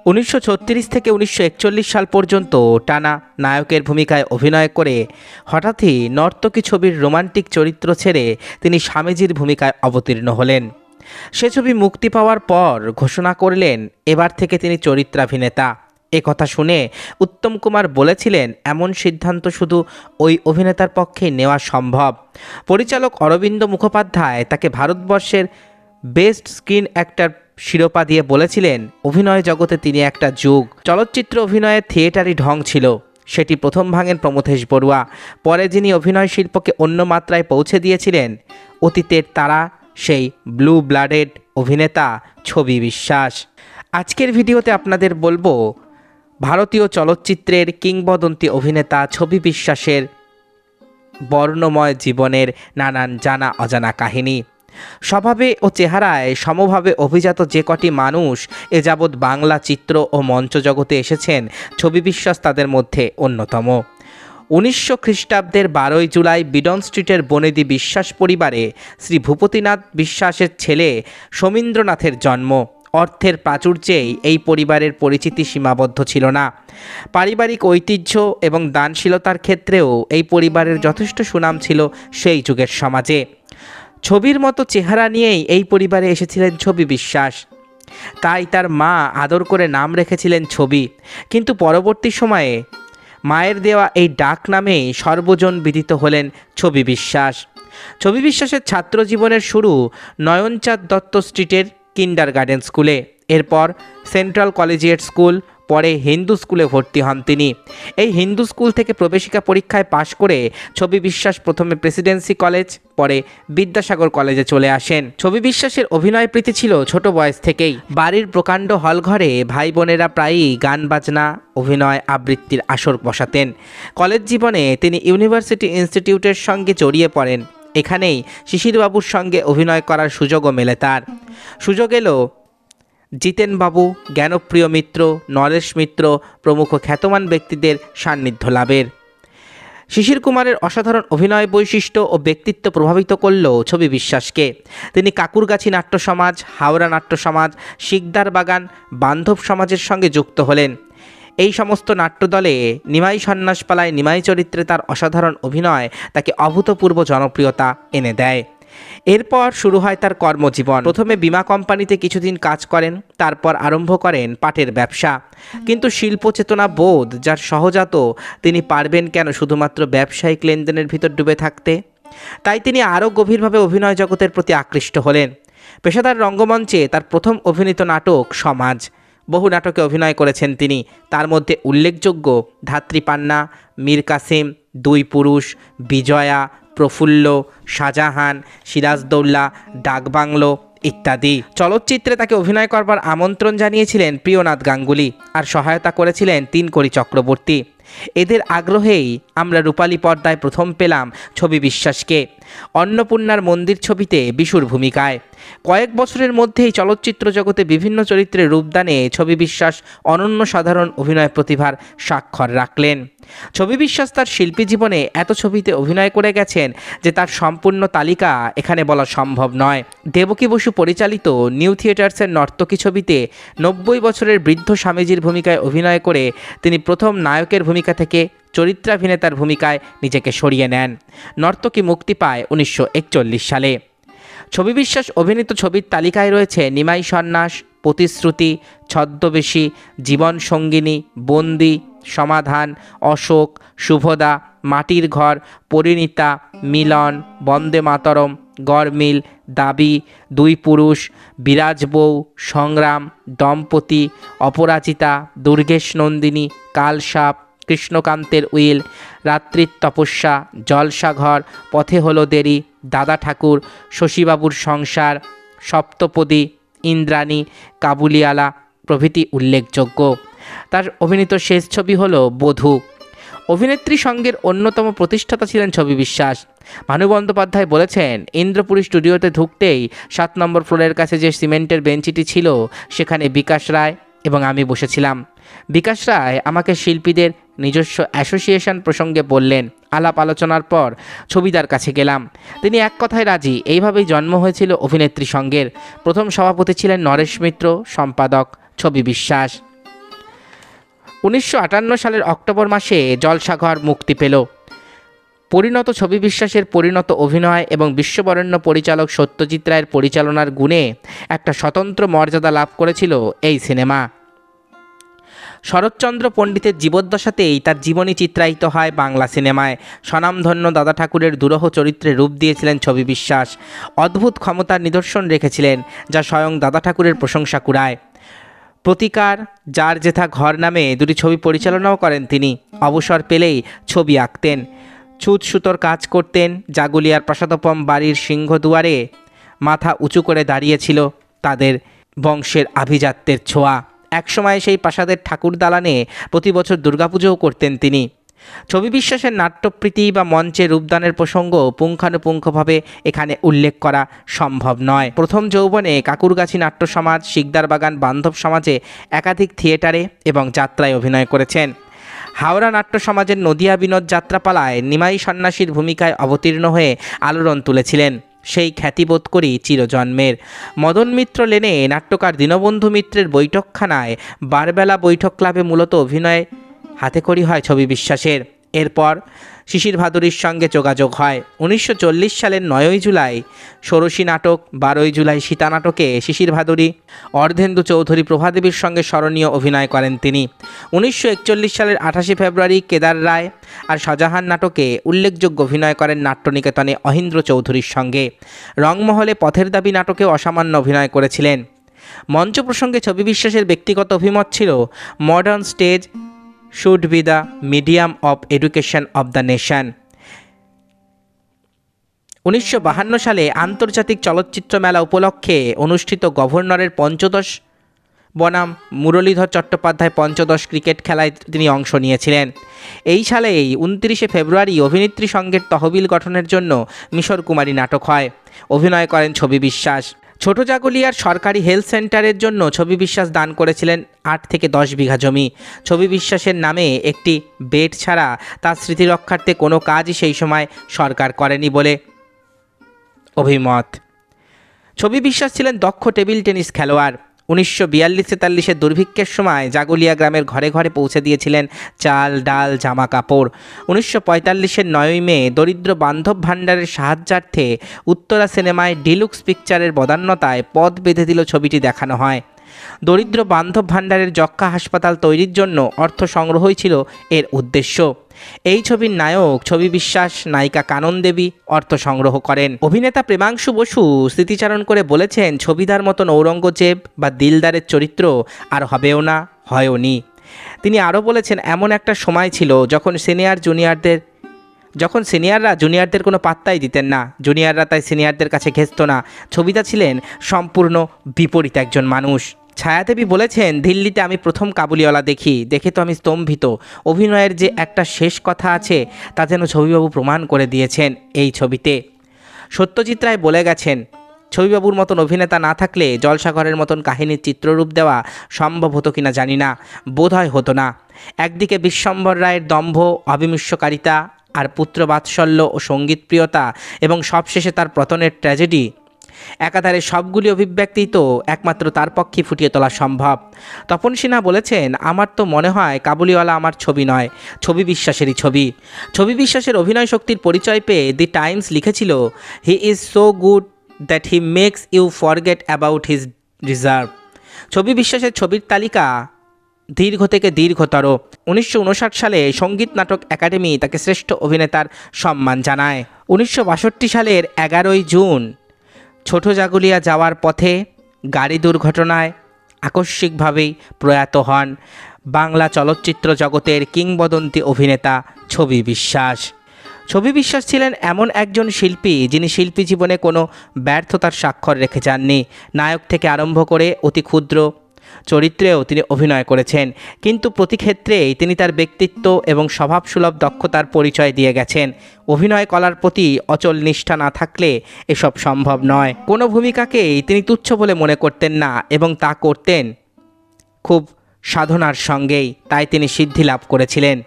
1936 থেকে 1941 সাল পর্যন্ত টানা নায়কের ভূমিকায় অভিনয় করে হঠাৎই নর্তকী ছবির রোমান্টিক চরিত্র ছেড়ে তিনি স্বামীজির ভূমিকায় অবতীর্ণ হলেন। সে ছবি মুক্তি পাওয়ার পর ঘোষণা করলেন এবার থেকে তিনি চরিত্রাভিনেতা। কথা শুনে উত্তম কুমার বলেছিলেন, এমন সিদ্ধান্ত শুধু ওই অভিনেতার পক্ষেই নেওয়া সম্ভব। পরিচালক অরবিন্দ মুখোপাধ্যায় তাকে ভারতবর্ষের বেস্ট স্ক্রিন অ্যাক্টর শিরোপা দিয়ে বলেছিলেন, অভিনয় জগতে তিনি একটা যুগ। চলচ্চিত্র অভিনয়ের থিয়েটারি ঢং ছিল, সেটি প্রথম ভাঙেন প্রমথেশ বড়ুয়া। পরে যিনি অভিনয় শিল্পকে অন্য মাত্রায় পৌঁছে দিয়েছিলেন, অতীতের তারা সেই ব্লু ব্লাডেড অভিনেতা ছবি বিশ্বাস। আজকের ভিডিওতে আপনাদের বলবো ভারতীয় চলচ্চিত্রের কিংবদন্তি অভিনেতা ছবি বিশ্বাসের বর্ণময় জীবনের নানান জানা অজানা কাহিনী। স্বভাবে ও চেহারায় সমভাবে অভিজাত যে কটি মানুষ এ যাবৎ বাংলা চিত্র ও মঞ্চ জগতে এসেছেন, ছবি বিশ্বাস তাদের মধ্যে অন্যতম। 1900 খ্রিস্টাব্দের 12 জুলাই বিডন স্ট্রিটের বনেদি বিশ্বাস পরিবারে শ্রী ভূপতিনাথ বিশ্বাসের ছেলে সমীন্দ্রনাথের জন্ম। অর্থের প্রাচুর্যেই এই পরিবারের পরিচিতি সীমাবদ্ধ ছিল না। পারিবারিক ঐতিহ্য এবং দানশীলতার ক্ষেত্রেও এই পরিবারের যথেষ্ট সুনাম ছিল সেই যুগের সমাজে। ছবির মতো চেহারা নিয়েই এই পরিবারে এসেছিলেন ছবি বিশ্বাস, তাই তার মা আদর করে নাম রেখেছিলেন ছবি। কিন্তু পরবর্তী সময়ে মায়ের দেওয়া এই ডাক নামেই সর্বজন বিদিত হলেন ছবি বিশ্বাস। ছবি বিশ্বাসের ছাত্র জীবনের শুরু নয়নচাঁদ দত্ত স্ট্রিটের কিন্ডারগার্টেন স্কুলে, এরপর সেন্ট্রাল কলেজিয়েট স্কুল, পরে হিন্দু স্কুলে ভর্তি হন তিনি। এই হিন্দু স্কুল থেকে প্রবেশিকা পরীক্ষায় পাশ করে ছবি বিশ্বাস প্রথমে প্রেসিডেন্সি কলেজ, পরে বিদ্যাসাগর কলেজে চলে আসেন। ছবি বিশ্বাসের অভিনয় প্রীতি ছিল ছোট বয়স থেকেই। বাড়ির প্রকাণ্ড হলঘরে ভাই বোনেরা প্রায়ই গান বাজনা, অভিনয় আবৃত্তির আসর বসাতেন। কলেজ জীবনে তিনি ইউনিভার্সিটি ইনস্টিটিউটের সঙ্গে জড়িয়ে পড়েন। এখানেই শিশিরবাবুর সঙ্গে অভিনয় করার সুযোগও মেলে তার। সুযোগ এলো জিতেনবাবু, জ্ঞানপ্রিয় মিত্র, নরেশ মিত্র প্রমুখ খ্যাতমান ব্যক্তিদের সান্নিধ্য লাভের। শিশির কুমারের অসাধারণ অভিনয় বৈশিষ্ট্য ও ব্যক্তিত্ব প্রভাবিত করল ছবি বিশ্বাসকে। তিনি কাকুরগাছি নাট্য সমাজ, হাওড়া নাট্য সমাজ, শিকদার বাগান, বান্ধব সমাজের সঙ্গে যুক্ত হলেন। এই সমস্ত নাট্যদলে নিমাই সন্ন্যাসপালায় নিমাই চরিত্রে তার অসাধারণ অভিনয় তাকে অভূতপূর্ব জনপ্রিয়তা এনে দেয়। এরপর শুরু হয় তার কর্মজীবন। প্রথমে বীমা কোম্পানিতে কিছুদিন কাজ করেন, তারপর আরম্ভ করেন পাটের ব্যবসা। কিন্তু শিল্পচেতনা বোধ যার সহজাত, তিনি পারবেন কেন শুধুমাত্র ব্যবসায়িক লেনদেনের ভিতর ডুবে থাকতে? তাই তিনি আরও গভীরভাবে অভিনয় জগতের প্রতি আকৃষ্ট হলেন। পেশাদার রঙ্গমঞ্চে তার প্রথম অভিনীত নাটক সমাজ। বহু নাটকে অভিনয় করেছেন তিনি, তার মধ্যে উল্লেখযোগ্য ধাত্রীপান্না, মীর কাসিম, দুই পুরুষ, বিজয়া, প্রফুল্ল, শাহজাহান, সিরাজদৌল্লা, ডাকবাংলো ইত্যাদি। চলচ্চিত্রে তাকে অভিনয় করবার আমন্ত্রণ জানিয়েছিলেন প্রিয়নাথ গাঙ্গুলি, আর সহায়তা করেছিলেন তিনকড়ি চক্রবর্তী। এদের আগ্রহেই আমরা রূপালী পর্দায় প্রথম পেলাম ছবি বিশ্বাসকে, অন্নপূর্ণার মন্দির ছবিতে বিশুর ভূমিকায়। কয়েক বছরের মধ্যেই চলচ্চিত্র জগতে বিভিন্ন চরিত্রে রূপদানে ছবি বিশ্বাস অনন্য সাধারণ অভিনয় প্রতিভার স্বাক্ষর রাখলেন। ছবি বিশ্বাস তার শিল্পী জীবনে এত ছবিতে অভিনয় করে গেছেন যে তার সম্পূর্ণ তালিকা এখানে বলা সম্ভব নয়। দেবকী বসু পরিচালিত নিউ থিয়েটার্সের নর্তকী ছবিতে 90 বছরের বৃদ্ধ স্বামীজির ভূমিকায় অভিনয় করে তিনি প্রথম নায়কের ভূমিকা থেকে চরিত্রাভিনেতার ভূমিকায় নিজেকে সরিয়ে নেন। নর্তকী মুক্তি পায় 1941 সালে। ছবি বিশ্বাস অভিনীত ছবির তালিকায় রয়েছে নিমাই সন্ন্যাস, প্রতিশ্রুতি, ছদ্মবেশী, জীবন সঙ্গিনী, বন্দি, সমাধান, অশোক, শুভদা, মাটির ঘর, পরিণীতা, মিলন, বন্দে মাতরম, গড়মিল, দাবি, দুই পুরুষ, বিরাজ বউ, সংগ্রাম, দম্পতি, অপরাজিতা, দুর্গেশ নন্দিনী, কালসাপ, কৃষ্ণকান্তের উইল, রাত্রির তপস্যা, জলসাঘর, পথে হলো দেরি, দাদা ঠাকুর, শশীবাবুর সংসার, সপ্তপদী, ইন্দ্রাণী, কাবুলিওয়ালা প্রভৃতি উল্লেখযোগ্য। তার অভিনীত শেষ ছবি হলো বধূ। অভিনেত্রী সঙ্গের অন্যতম প্রতিষ্ঠাতা ছিলেন ছবি বিশ্বাস। ভানু বন্দ্যোপাধ্যায় বলেছেন, ইন্দ্রপুরী স্টুডিওতে ঢুকতেই 7 নম্বর ফ্লোরের কাছে যে সিমেন্টের বেঞ্চিটি ছিল সেখানে বিকাশ রায় এবং আমি বসেছিলাম। বিকাশ রায় আমাকে শিল্পীদের নিজস্ব অ্যাসোসিয়েশন প্রসঙ্গে বললেন। আলাপ আলোচনার পর ছবিদার কাছে গেলাম, তিনি এক কথায় রাজি। এইভাবেই জন্ম হয়েছিল অভিনেত্রী সঙ্গের। প্রথম সভাপতি ছিলেন নরেশ মিত্র, সম্পাদক ছবি বিশ্বাস। 1958 সালের অক্টোবর মাসে জলসাঘর মুক্তি পেল। পরিণত ছবি বিশ্বাসের পরিণত অভিনয় এবং বিশ্ববরেণ্য পরিচালক সত্যজিৎ রায়ের পরিচালনার গুণে একটা স্বতন্ত্র মর্যাদা লাভ করেছিল এই সিনেমা। শরৎচন্দ্র পণ্ডিতের জীবদ্দশাতেই তার জীবনী চিত্রায়িত হয় বাংলা সিনেমায়। স্বনামধন্য দাদা ঠাকুরের দুরূহ চরিত্রে রূপ দিয়েছিলেন ছবি বিশ্বাস। অদ্ভুত ক্ষমতার নিদর্শন রেখেছিলেন, যা স্বয়ং দাদা ঠাকুরের প্রশংসা কুড়ায়। প্রতিকার, যার যেথা ঘর নামে দুটি ছবি পরিচালনাও করেন তিনি। অবসর পেলেই ছবি আঁকতেন, ছুঁচ সুতোর কাজ করতেন। জাগুলিয়ার প্রাসাদোপম বাড়ির সিংহদুয়ারে মাথা উঁচু করে দাঁড়িয়েছিল তাদের বংশের আভিজাত্যের ছোঁয়া। একসময় সেই প্রাসাদের ঠাকুর দালানে প্রতি বছর দুর্গাপুজোও করতেন তিনি। ছবি বিশ্বাসের নাট্যপ্রীতি বা মঞ্চে রূপদানের প্রসঙ্গ পুঙ্খানুপুঙ্খভাবে এখানে উল্লেখ করা সম্ভব নয়। প্রথম যৌবনে কাকুরগাছি নাট্য সমাজ, শিকদারবাগান বান্ধব সমাজে একাধিক থিয়েটারে এবং যাত্রায় অভিনয় করেছেন। হাওড়া নাট্য সমাজের নদিয়া বিনোদ যাত্রাপালায় নিমাই সন্ন্যাসীর ভূমিকায় অবতীর্ণ হয়ে আলোড়ন তুলেছিলেন। সেই খ্যাতিবোধ করি চিরজন্মের। মদন মিত্র লেনে নাট্যকার দীনবন্ধু মিত্রের বৈঠকখানায় বারবেলা বৈঠক ক্লাবে মূলত অভিনয় হাতেখড়ি হয় ছবি বিশ্বাসের। এরপর শিশির ভাদুরীর সঙ্গে যোগাযোগ হয়। 1940 সালের 9ই জুলাই ষোড়শী নাটক, 12ই জুলাই সীতা নাটকে শিশির ভাদুরী, অর্ধেন্দু চৌধুরী, প্রভাদেবীর সঙ্গে স্মরণীয় অভিনয় করেন তিনি। 1941 সালের 28 ফেব্রুয়ারি কেদার রায় আর শাহজাহান নাটকে উল্লেখযোগ্য অভিনয় করেন নাট্যনিকেতনে অহিন্দ্র চৌধুরীর সঙ্গে। রংমহলে পথের দাবি নাটকেও অসামান্য অভিনয় করেছিলেন। মঞ্চ প্রসঙ্গে ছবি বিশ্বাসের ব্যক্তিগত অভিমত ছিল, modern stage should be the medium of education of the nation. 1952 সালে আন্তর্জাতিক চলচ্চিত্র মেলা উপলক্ষে অনুষ্ঠিত গভর্নরের পঞ্চদশ বনাম মুরলীধর চট্টোপাধ্যায় পঞ্চদশ ক্রিকেট খেলায় তিনি অংশ নিয়েছিলেন। এই সালেই 29 ফেব্রুয়ারি অভিনেত্রী সংঘের তহবিল গঠনের জন্য মিশর কুমারী নাটক হয়। অভিনয় করেন ছবি বিশ্বাস। ছোট জাগুলিয়ার সরকারি হেলথ সেন্টারের জন্য ছবি বিশ্বাস দান করেছিলেন 8 থেকে 10 বিঘা জমি। ছবি বিশ্বাসের নামে একটি বেড ছাড়া তার স্মৃতি রক্ষার্থে কোনো কাজই সেই সময় সরকার করেনি বলে অভিমত। ছবি বিশ্বাস ছিলেন দক্ষ টেবিল টেনিস খেলোয়াড়। 1942-43 দুর্ভিক্ষের সময় জাগুলিয়া গ্রামের ঘরে ঘরে পৌঁছে দিয়েছিলেন চাল, ডাল, জামা কাপড়। 1945-এর 9ই মে দরিদ্র বান্ধব ভাণ্ডারের সাহায্যার্থে উত্তরা সিনেমায় ডিলুক্স পিকচারের বদান্যতায় পথ বেঁধে দিল ছবিটি দেখানো হয়। দরিদ্র বান্ধব ভাণ্ডারের যক্ষ্মা হাসপাতাল তৈরির জন্য অর্থ সংগ্রহই ছিল এর উদ্দেশ্য। এই ছবির নায়ক ছবি বিশ্বাস, নায়িকা কানন দেবী অর্থ সংগ্রহ করেন। অভিনেতা প্রেমাংশু বসু স্মৃতিচারণ করে বলেছেন, ছবিদার মতন ঔরঙ্গজেব বা দিলদারের চরিত্র আর হবেও না, হয়ওনি। তিনি আরও বলেছেন, এমন একটা সময় ছিল যখন সিনিয়ররা জুনিয়রদের কোনো পাত্তাই দিতেন না, জুনিয়ররা তাই সিনিয়রদের কাছে ঘেঁষত না। ছবিদা ছিলেন সম্পূর্ণ বিপরীত একজন মানুষ। ছায়াদেবী বলেছেন, দিল্লিতে আমি প্রথম কাবুলিওয়ালা দেখে তো আমি স্তম্ভিত। অভিনয়ের যে একটা শেষ কথা আছে তা যেন ছবিবাবু প্রমাণ করে দিয়েছেন এই ছবিতে। সত্যজিৎ রায় বলে গেছেন, ছবিবাবুর মতন অভিনেতা না থাকলে জলসাঘরের মতন কাহিনীর চিত্ররূপ দেওয়া সম্ভব হতো কিনা জানি না, বোধহয় হতো না। একদিকে বিশ্বম্ভর রায়ের দম্ভ, অবিমৃষ্যকারিতা আর পুত্রবাৎসল্য ও সঙ্গীতপ্রিয়তা, এবং সবশেষে তার পতনের ট্র্যাজেডি, একাধারে সবগুলি অভিব্যক্তি তো একমাত্র তার পক্ষে ফুটিয়ে তোলা সম্ভব। তপন সিনহা বলেছেন, আমার তো মনে হয় কাবুলিওয়ালা আমার ছবি নয়, ছবি বিশ্বাসেরই ছবি। ছবি বিশ্বাসের অভিনয় শক্তির পরিচয় পেয়ে দি টাইমস লিখেছিল, he is so good that he makes you forget about his reserve. ছবি বিশ্বাসের ছবির তালিকা দীর্ঘ থেকে দীর্ঘতর। 1959 সালে সঙ্গীত নাটক একাডেমি তাকে শ্রেষ্ঠ অভিনেতার সম্মান জানায়। 1962 সালের 11ই জুন ছোট জাগুলিয়া যাওয়ার পথে গাড়ি দুর্ঘটনায় আকস্মিকভাবেই প্রয়াত হন বাংলা চলচ্চিত্র জগতের কিংবদন্তি অভিনেতা ছবি বিশ্বাস। ছবি বিশ্বাস ছিলেন এমন একজন শিল্পী যিনি শিল্পী জীবনে কোনো ব্যর্থতার স্বাক্ষর রেখে যাননি। নায়ক থেকে আরম্ভ করে অতি ক্ষুদ্র চরিত্রেও তিনি অভিনয় করেছেন, কিন্তু প্রতি ক্ষেত্রেই তিনি তার ব্যক্তিত্ব এবং স্বভাবসুলভ দক্ষতার পরিচয় দিয়ে গেছেন। অভিনয় কলার প্রতি অচল নিষ্ঠা না থাকলে এসব সম্ভব নয়। কোনো ভূমিকাকেই তিনি তুচ্ছ বলে মনে করতেন না এবং তা করতেন খুব সাধনার সঙ্গেই, তাই তিনি সিদ্ধি লাভ করেছিলেন।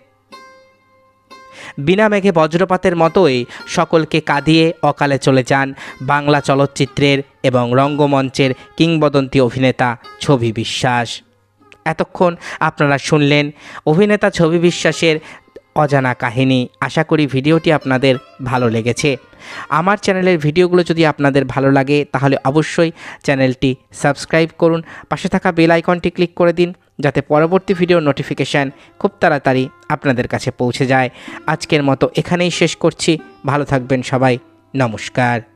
বিনা মেঘে বজ্রপাতের মতোই সকলকে কাঁদিয়ে অকালে চলে যান বাংলা চলচ্চিত্রের এবং রঙ্গমঞ্চের কিংবদন্তি অভিনেতা ছবি বিশ্বাস। এতক্ষণ আপনারা শুনলেন অভিনেতা ছবি বিশ্বাসের অজানা কাহিনী। আশা করি ভিডিওটি আপনাদের ভালো লেগেছে। আমার চ্যানেলের ভিডিওগুলো যদি আপনাদের ভালো লাগে তাহলে অবশ্যই চ্যানেলটি সাবস্ক্রাইব করুন, পাশে থাকা বেল আইকনটি ক্লিক করে দিন যাতে পরবর্তী ভিডিও নোটিফিকেশান খুব তাড়াতাড়ি আপনাদের কাছে পৌঁছে যায়। আজকের মতো এখানেই শেষ করছি। ভালো থাকবেন সবাই। নমস্কার।